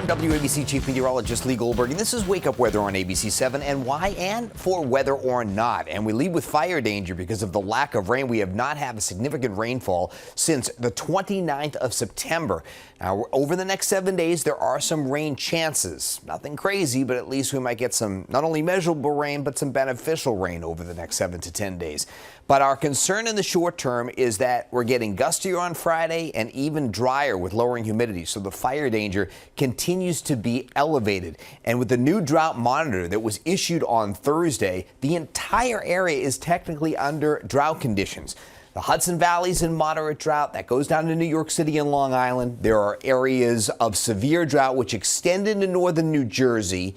I'm WABC Chief Meteorologist Lee Goldberg, and this is Wake Up Weather on ABC7 and why and for weather or not. And we lead with fire danger because of the lack of rain. We have not had a significant rainfall since the 29th of September. Now, over the next 7 days, there are some rain chances. Nothing crazy, but at least we might get some not only measurable rain, but some beneficial rain over the next 7 to 10 days. But our concern in the short term is that we're getting gustier on Friday and even drier with lowering humidity. So the fire danger continues to be elevated. And with the new drought monitor that was issued on Thursday, the entire area is technically under drought conditions. The Hudson Valley's in moderate drought. That goes down to New York City and Long Island. There are areas of severe drought which extend into northern New Jersey.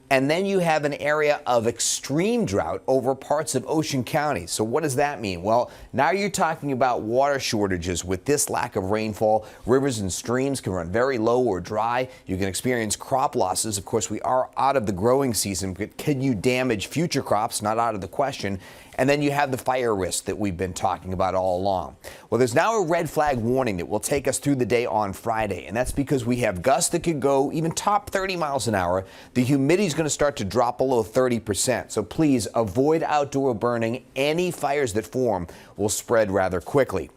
And then you have an area of extreme drought over parts of Ocean County. So what does that mean? Well, now you're talking about water shortages. With this lack of rainfall, rivers and streams can run very low or dry. You can experience crop losses. Of course, we are out of the growing season, but can you damage future crops? Not out of the question. And then you have the fire risk that we've been talking about all along. Well, there's now a red flag warning that will take us through the day on Friday, and that's because we have gusts that could go even top 30 miles an hour. The humidity is going to start to drop below 30%. So please avoid outdoor burning. Any fires that form will spread rather quickly.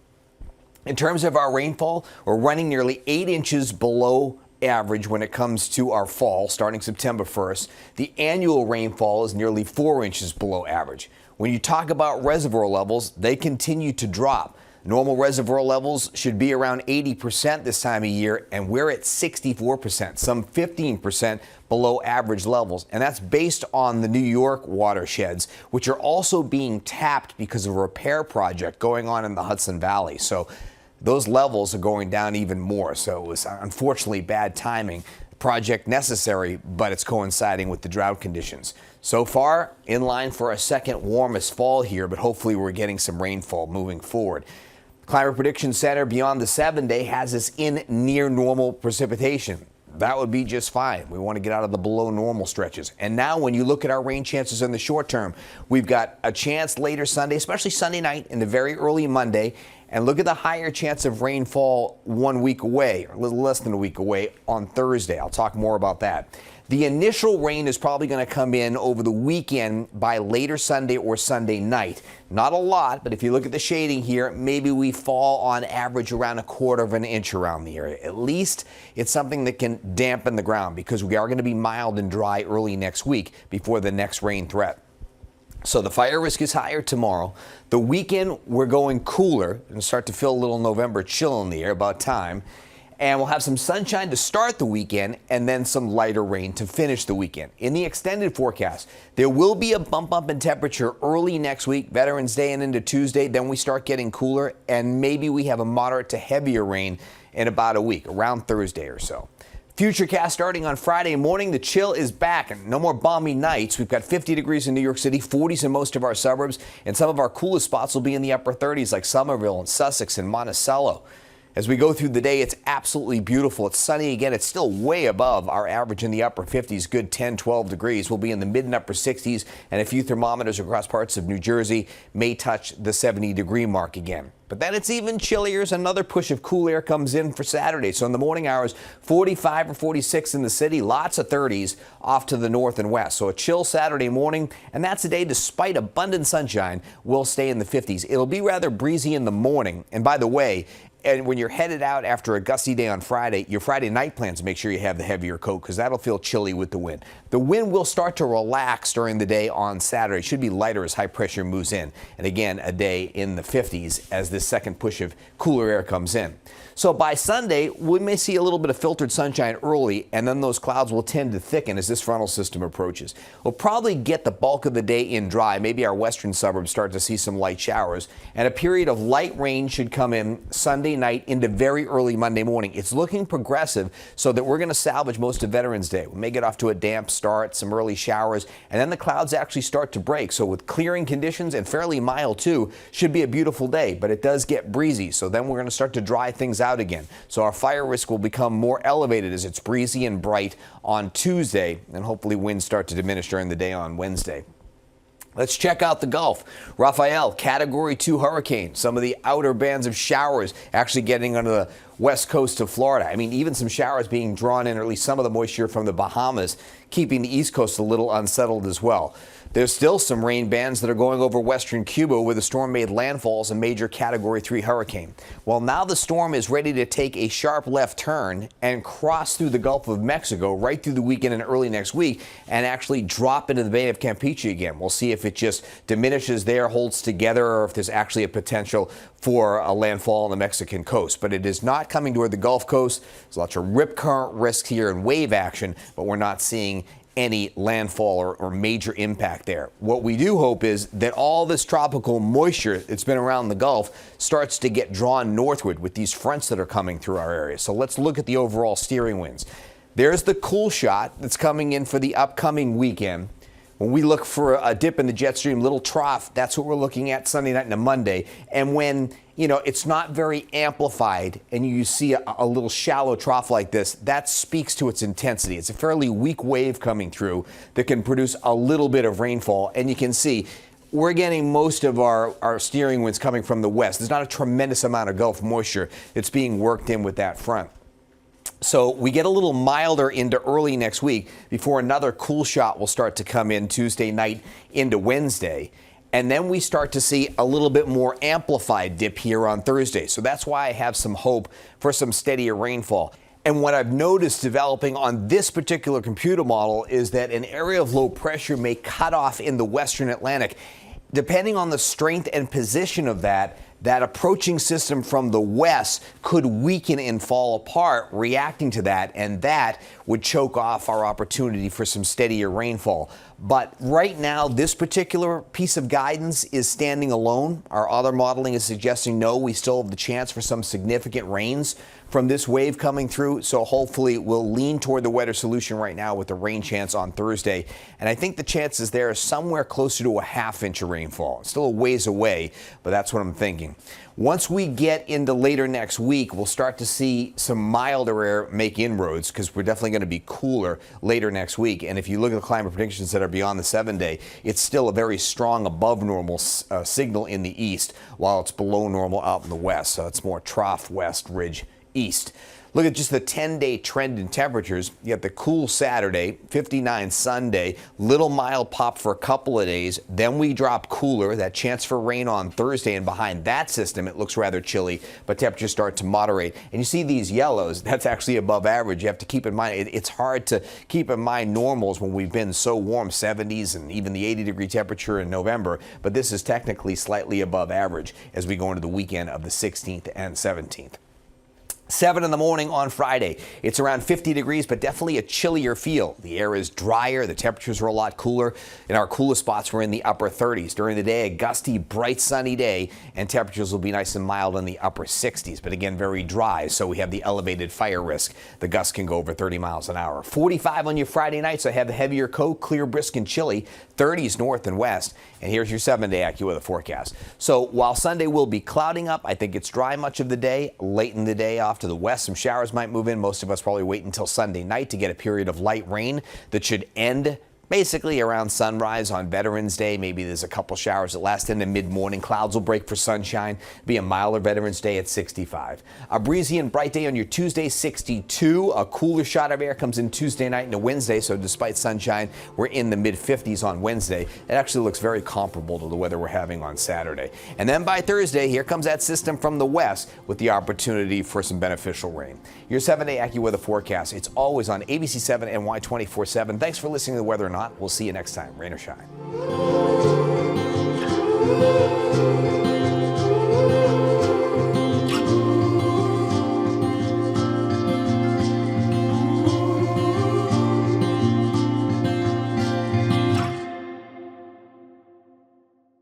In terms of our rainfall, we're running nearly 8 inches below average when it comes to our fall starting September 1st. The annual rainfall is nearly 4 inches below average. When you talk about reservoir levels, they continue to drop. Normal reservoir levels should be around 80% this time of year, and we're at 64%, some 15% below average levels. And that's based on the New York watersheds, which are also being tapped because of a repair project going on in the Hudson Valley. So those levels are going down even more. So it was unfortunately bad timing. Project necessary, but it's coinciding with the drought conditions. So far, in line for a second warmest fall here, but hopefully we're getting some rainfall moving forward. Climate Prediction Center beyond the 7-day has us in near normal precipitation. That would be just fine. We want to get out of the below normal stretches. And now when you look at our rain chances in the short term, we've got a chance later Sunday, especially Sunday night into very early Monday. And look at the higher chance of rainfall 1 week away, or a little less than a week away on Thursday. I'll talk more about that. The initial rain is probably going to come in over the weekend by later Sunday or Sunday night. Not a lot, but if you look at the shading here, maybe we fall on average around 1/4 inch around the area. At least it's something that can dampen the ground because we are going to be mild and dry early next week before the next rain threat. So the fire risk is higher tomorrow. The weekend, we're going cooler and start to feel a little November chill in the air, about time. And we'll have some sunshine to start the weekend and then some lighter rain to finish the weekend. In the extended forecast, there will be a bump up in temperature early next week, Veterans Day and into Tuesday. Then we start getting cooler and maybe we have a moderate to heavier rain in about a week, around Thursday or so. Futurecast starting on Friday morning. The chill is back and no more balmy nights. We've got 50 degrees in New York City, 40s in most of our suburbs, and some of our coolest spots will be in the upper 30s like Somerville and Sussex and Monticello. As we go through the day, it's absolutely beautiful. It's sunny again. It's still way above our average in the upper 50s, good 10, 12 degrees. We'll be in the mid and upper 60s, and a few thermometers across parts of New Jersey may touch the 70-degree mark again. But then it's even chillier as another push of cool air comes in for Saturday. So in the morning hours, 45 or 46 in the city, lots of 30s off to the north and west. So a chill Saturday morning, and that's a day despite abundant sunshine, will stay in the 50s. It'll be rather breezy in the morning. And by the way, and when you're headed out after a gusty day on Friday, your Friday night plans, make sure you have the heavier coat because that'll feel chilly with the wind. The wind will start to relax during the day on Saturday. It should be lighter as high pressure moves in. And again, a day in the 50s as this second push of cooler air comes in. So by Sunday, we may see a little bit of filtered sunshine early, and then those clouds will tend to thicken as this frontal system approaches. We'll probably get the bulk of the day in dry. Maybe our western suburbs start to see some light showers, and a period of light rain should come in Sunday night into very early Monday morning. It's looking progressive so that we're going to salvage most of Veterans Day. We may get off to a damp start, some early showers, and then the clouds actually start to break. So with clearing conditions and fairly mild too, should be a beautiful day, but it does get breezy. So then we're going to start to dry things out again. So our fire risk will become more elevated as it's breezy and bright on Tuesday, and hopefully winds start to diminish during the day on Wednesday. Let's check out the Gulf. Rafael, Category 2 hurricane. Some of the outer bands of showers actually getting under the west coast of Florida. I mean, even some showers being drawn in, or at least some of the moisture from the Bahamas, keeping the east coast a little unsettled as well. There's still some rain bands that are going over western Cuba, where the storm made landfall as a major Category 3 hurricane. Well, now the storm is ready to take a sharp left turn and cross through the Gulf of Mexico right through the weekend and early next week, and actually drop into the Bay of Campeche again. We'll see if it just diminishes there, holds together, or if there's actually a potential for a landfall on the Mexican coast. But it is not coming toward the Gulf Coast. There's lots of rip current risk here and wave action, but we're not seeing any landfall or major impact there. What we do hope is that all this tropical moisture that's been around the Gulf starts to get drawn northward with these fronts that are coming through our area. So let's look at the overall steering winds. There's the cool shot that's coming in for the upcoming weekend. When we look for a dip in the jet stream, little trough, that's what we're looking at Sunday night and a Monday. And when, it's not very amplified and you see a little shallow trough like this, that speaks to its intensity. It's a fairly weak wave coming through that can produce a little bit of rainfall. And you can see we're getting most of our steering winds coming from the west. There's not a tremendous amount of Gulf moisture that's being worked in with that front. So we get a little milder into early next week before another cool shot will start to come in Tuesday night into Wednesday. And then we start to see a little bit more amplified dip here on Thursday. So that's why I have some hope for some steadier rainfall. And what I've noticed developing on this particular computer model is that an area of low pressure may cut off in the western Atlantic. Depending on the strength and position of that approaching system from the west could weaken and fall apart, reacting to that, and that would choke off our opportunity for some steadier rainfall. But right now, this particular piece of guidance is standing alone. Our other modeling is suggesting no, we still have the chance for some significant rains from this wave coming through. So hopefully we'll lean toward the wetter solution right now with the rain chance on Thursday. And I think the chances there are somewhere closer to a half-inch of rainfall. Still a ways away, but that's what I'm thinking. Once we get into later next week, we'll start to see some milder air make inroads, because we're definitely going to be cooler later next week. And if you look at the climate predictions that are beyond the 7-day, it's still a very strong above normal signal in the east, while it's below normal out in the west. So it's more trough west, ridge east. Look at just the 10-day trend in temperatures. You have the cool Saturday, 59 Sunday, little mild pop for a couple of days. Then we drop cooler, that chance for rain on Thursday. And behind that system, it looks rather chilly, but temperatures start to moderate. And you see these yellows, that's actually above average. You have to keep in mind, it's hard to keep in mind normals when we've been so warm, 70s and even the 80-degree temperature in November. But this is technically slightly above average as we go into the weekend of the 16th and 17th. 7 in the morning on Friday. It's around 50 degrees, but definitely a chillier feel. The air is drier. The temperatures are a lot cooler. In our coolest spots, we're in the upper 30s. During the day, a gusty, bright, sunny day, and temperatures will be nice and mild in the upper 60s, but again, very dry, so we have the elevated fire risk. The gusts can go over 30 miles an hour. 45 on your Friday night, so have the heavier coat, clear, brisk, and chilly. 30s north and west. And here's your 7-day AccuWeather forecast. So while Sunday will be clouding up, I think it's dry much of the day. Late in the day off to the west, some showers might move in. Most of us probably wait until Sunday night to get a period of light rain that should end basically around sunrise on Veterans Day. Maybe there's a couple showers that last into mid-morning. Clouds will break for sunshine. Be a milder Veterans Day at 65. A breezy and bright day on your Tuesday, 62. A cooler shot of air comes in Tuesday night into Wednesday, so despite sunshine, we're in the mid-50s on Wednesday. It actually looks very comparable to the weather we're having on Saturday. And then by Thursday, here comes that system from the west with the opportunity for some beneficial rain. Your 7-day AccuWeather forecast. It's always on ABC7 and Y24/7. Thanks for listening to the Weather or Not. We'll see you next time, rain or shine.